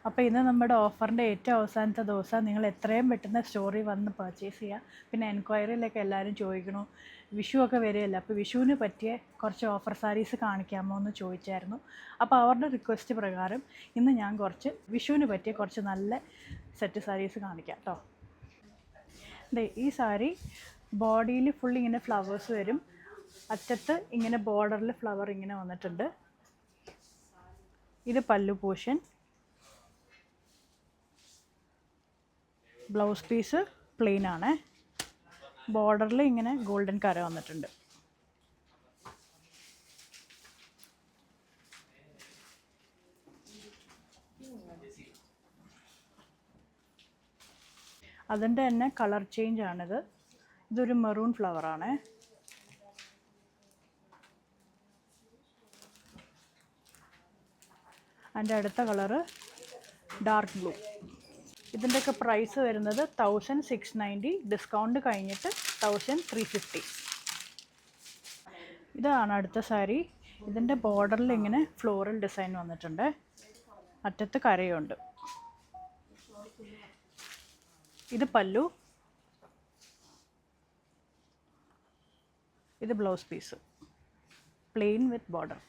അപ്പോൾ ഇന്ന് നമ്മുടെ ഓഫറിൻ്റെ ഏറ്റവും അവസാനത്തെ ദിവസം. നിങ്ങൾ എത്രയും പെട്ടെന്ന് സ്റ്റോറിൽ വന്ന് പർച്ചേസ് ചെയ്യുക. പിന്നെ എൻക്വയറിയിലൊക്കെ എല്ലാവരും ചോദിക്കണു, വിഷു ഒക്കെ വരികയല്ല, അപ്പോൾ വിഷുവിന് പറ്റിയ കുറച്ച് ഓഫർ സാരീസ് കാണിക്കാമോ എന്ന് ചോദിച്ചായിരുന്നു. അപ്പോൾ അവരുടെ റിക്വസ്റ്റ് പ്രകാരം ഇന്ന് ഞാൻ കുറച്ച് വിഷുവിന് പറ്റിയ കുറച്ച് നല്ല സെറ്റ് സാരീസ് കാണിക്കാം കേട്ടോ. ഈ സാരി ബോഡിയിൽ ഫുൾ ഇങ്ങനെ ഫ്ലവേഴ്സ് വരും, അറ്റത്ത് ഇങ്ങനെ ബോർഡറിൽ ഫ്ലവർ ഇങ്ങനെ വന്നിട്ടുണ്ട്. ഇത് പല്ലു പോർഷൻ. ബ്ലൗസ് പീസ് പ്ലെയിൻ ആണ്, ബോർഡറിൽ ഇങ്ങനെ ഗോൾഡൻ കര വന്നിട്ടുണ്ട്. അതിൻ്റെ തന്നെ കളർ ചേഞ്ച് ആണിത്. ഇതൊരു മെറൂൺ ഫ്ലവറാണ്. അതിൻ്റെ അടുത്ത കളറ് ഡാർക്ക് ബ്ലൂ. ഇതിൻ്റെയൊക്കെ പ്രൈസ് വരുന്നത് 1690, ഡിസ്കൗണ്ട് കഴിഞ്ഞിട്ട് 1350. ഇതാണ് അടുത്ത സാരി. ഇതിൻ്റെ ബോർഡറിൽ ഇങ്ങനെ ഫ്ലോറൽ ഡിസൈൻ വന്നിട്ടുണ്ട്, അറ്റത്ത് കരയുണ്ട്. ഇത് പല്ലു, ഇത് blouse piece plain with border.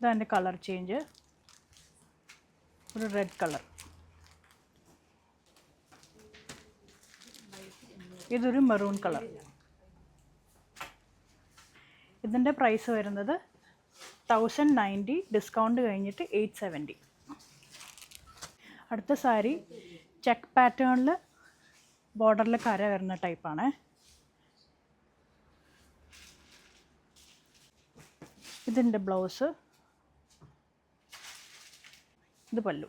ഇതാണ് കളർ ചേഞ്ച്, ഒരു റെഡ് കളർ. ഇതൊരു മെറൂൺ കളർ. ഇതിൻ്റെ പ്രൈസ് വരുന്നത് 1090, ഡിസ്കൗണ്ട് കഴിഞ്ഞിട്ട് 870. അടുത്ത സാരി ചെക്ക് പാറ്റേണിൽ ബോർഡറിൽ കര വരുന്ന ടൈപ്പാണ്. ഇതിൻ്റെ ബ്ലൗസ്, ഇത് പല്ലു.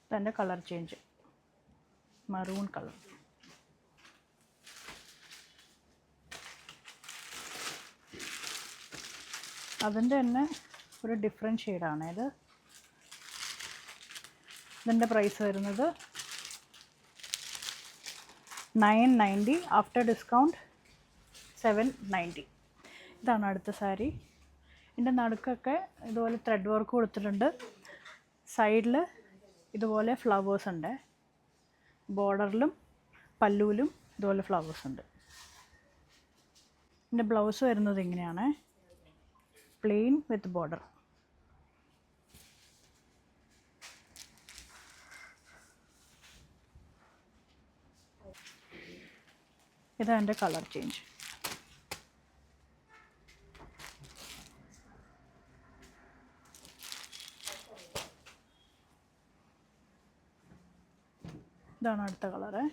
ഇതെൻ്റെ കളർ ചേഞ്ച്, മറൂൺ കളർ. അതിൻ്റെ തന്നെ ഒരു ഡിഫറെൻറ്റ് ഷെയ്ഡാണ് ഇത്. ഇതിൻ്റെ പ്രൈസ് വരുന്നത് 990, ആഫ്റ്റർ ഡിസ്കൗണ്ട് 790. ഇതാണ് അടുത്ത സാരി. ഇതിൻ്റെ നടുക്കൊക്കെ ഇതുപോലെ ത്രെഡ് വർക്ക് കൊടുത്തിട്ടുണ്ട്. സൈഡിൽ ഇതുപോലെ ഫ്ലവേഴ്സ് ഉണ്ട്, ബോർഡറിലും പല്ലുവിലും ഇതുപോലെ ഫ്ലവേഴ്സ് ഉണ്ട്. ഇതിൻ്റെ ബ്ലൗസ് വരുന്നത് ഇങ്ങനെയാണ്, പ്ലെയിൻ വിത്ത് ബോർഡർ. ഇതാണ് എൻ്റെ കളർ ചേഞ്ച്. ഇതാണ് അടുത്ത കളറ്.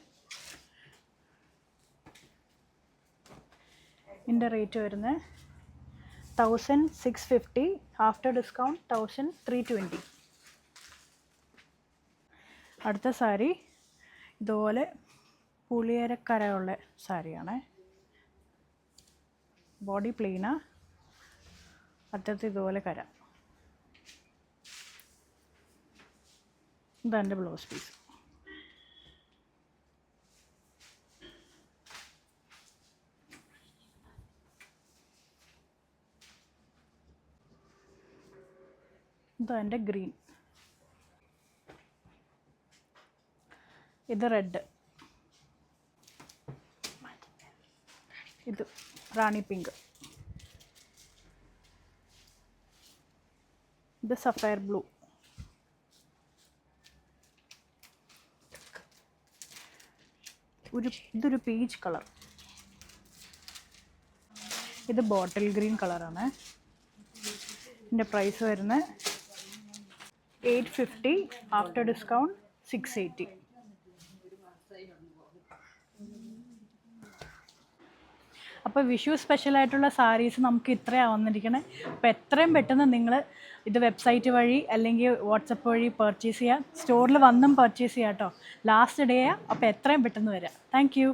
ഇതിൻ്റെ റേറ്റ് വരുന്നത് 1650, ആഫ്റ്റർ ഡിസ്കൗണ്ട് 1320. അടുത്ത സാരി ഇതുപോലെ പുളിയരക്കരയുള്ള സാരിയാണ്. ബോഡി പ്ലെയിനാ, അറ്റത്ത് ഇതുപോലെ കര. ഇതെൻ്റെ ബ്ലൗസ് പീസ്. ഇതെൻ്റെ ഗ്രീൻ. ഇത് റെഡ്. ഇത് റാണി പിങ്ക്. ഇത് സഫയർ ബ്ലൂ. ഇതൊരു പീച്ച് കളർ. ഇത് ബോട്ടിൽ ഗ്രീൻ കളറാണ്. ഇതിൻ്റെ പ്രൈസ് വരുന്നത് 850, ആഫ്റ്റർ ഡിസ്കൗണ്ട് 680. അപ്പോൾ വിഷു സ്പെഷ്യലായിട്ടുള്ള സാരീസ് നമുക്ക് ഇത്രയാണ് വന്നിരിക്കണേ. അപ്പോൾ എത്രയും പെട്ടെന്ന് നിങ്ങൾ ഇത് വെബ്സൈറ്റ് വഴി അല്ലെങ്കിൽ വാട്സപ്പ് വഴി പർച്ചേസ് ചെയ്യുക. സ്റ്റോറിൽ വന്നും പർച്ചേസ് ചെയ്യാം കേട്ടോ. ലാസ്റ്റ് ഡേയാണ്, അപ്പോൾ എത്രയും പെട്ടെന്ന് വരാം. Thank you.